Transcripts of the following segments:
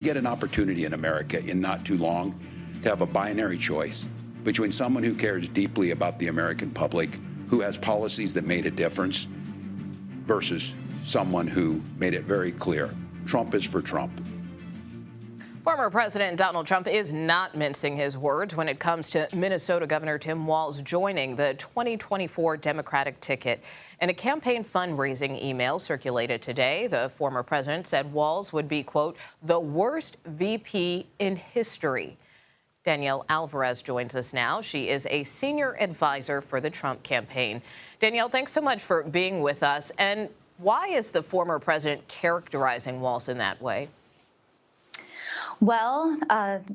Get an opportunity in America in not too long to have a binary choice between someone who cares deeply about the American public, who has policies that made a difference, versus someone who made it very clear Trump is for Trump. Former President Donald Trump is not mincing his words when it comes to Minnesota Governor Tim Walz joining the 2024 Democratic ticket. In a campaign fundraising email circulated today, the former president said Walz would be, quote, the worst VP in history. Danielle Alvarez joins us now. She is a senior advisor for the Trump campaign. Danielle, thanks so much for being with us. And why is the former president characterizing Walz in that way? Well,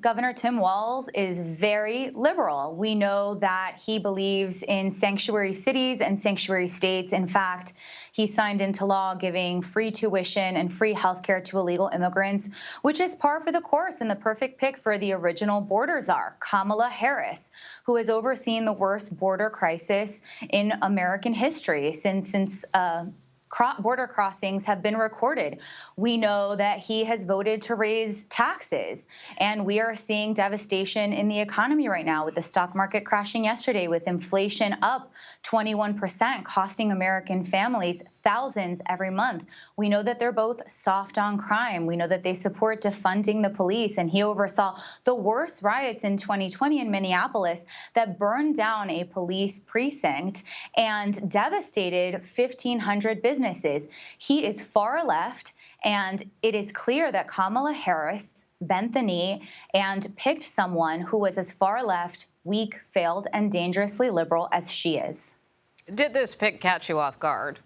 Governor Tim Walz is very liberal. We know that he believes in sanctuary cities and sanctuary states. In fact, he signed into law giving free tuition and free health care to illegal immigrants, which is par for the course and the perfect pick for the original border czar, Kamala Harris, who has overseen the worst border crisis in American history since border crossings have been recorded. We know that he has voted to raise taxes, and we are seeing devastation in the economy right now, with the stock market crashing yesterday, with inflation up 21%, costing American families thousands every month. We know that they're both soft on crime. We know that they support defunding the police, and he oversaw the worst riots in 2020 in Minneapolis that burned down a police precinct and devastated 1,500 businesses. He is far left, and it is clear that Kamala Harris bent the knee and picked someone who was as far left, weak, failed, and dangerously liberal as she is. Did this pick catch you off guard?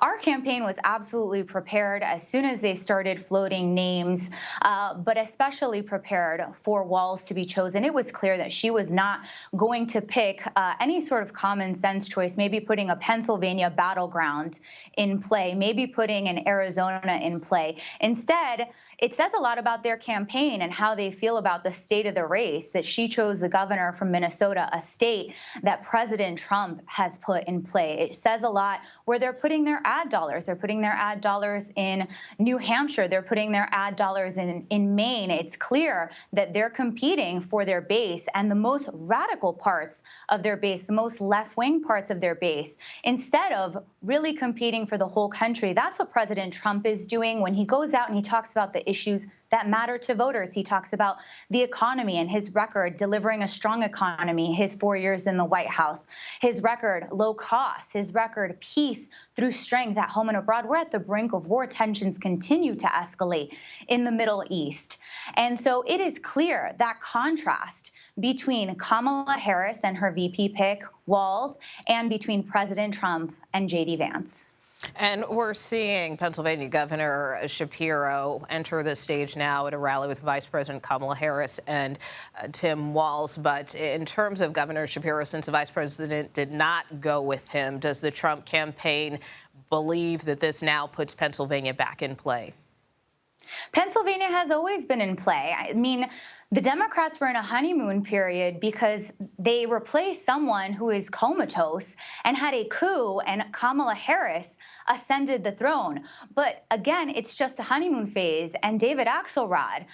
Our campaign was absolutely prepared as soon as they started floating names, but especially prepared for Walz to be chosen. It was clear that she was not going to pick any sort of common sense choice, maybe putting a Pennsylvania battleground in play, maybe putting an Arizona in play. Instead, it says a lot about their campaign and how they feel about the state of the race that she chose the governor from Minnesota, a state that President Trump has put in play. It says a lot where they're putting their ad dollars. They're putting their ad dollars in New Hampshire. They're putting their ad dollars in Maine. It's clear that they're competing for their base and the most radical parts of their base, the most left-wing parts of their base, instead of really competing for the whole country. That's what President Trump is doing when he goes out and he talks about the issues that matter to voters. He talks about the economy and his record delivering a strong economy, his 4 years in the White House, his record low cost, his record peace through strength at home and abroad. We're at the brink of war. Tensions continue to escalate in the Middle East. And so it is clear that contrast between Kamala Harris and her VP pick, Walz, and between President Trump and J.D. Vance. And we're seeing Pennsylvania Governor Shapiro enter the stage now at a rally with Vice President Kamala Harris and Tim Walz. But in terms of Governor Shapiro, since the Vice President did not go with him, does the Trump campaign believe that this now puts Pennsylvania back in play? Pennsylvania has always been in play. I mean, the Democrats were in a honeymoon period because they replaced someone who is comatose and had a coup, and Kamala Harris ascended the throne. But again, it's just a honeymoon phase. And David Axelrod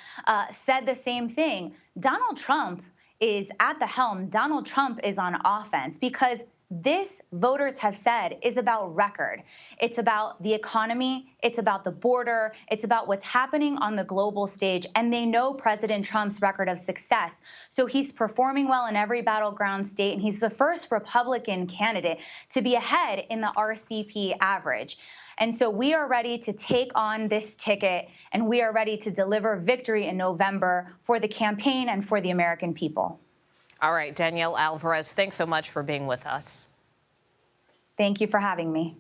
said the same thing. Donald Trump is at the helm. Donald Trump is on offense because this, voters have said, is about record. It's about the economy. It's about the border. It's about what's happening on the global stage. And they know President Trump's record of success. So he's performing well in every battleground state. And he's the first Republican candidate to be ahead in the RCP average. And so we are ready to take on this ticket, and we are ready to deliver victory in November for the campaign and for the American people. All right, Danielle Alvarez, thanks so much for being with us. Thank you for having me.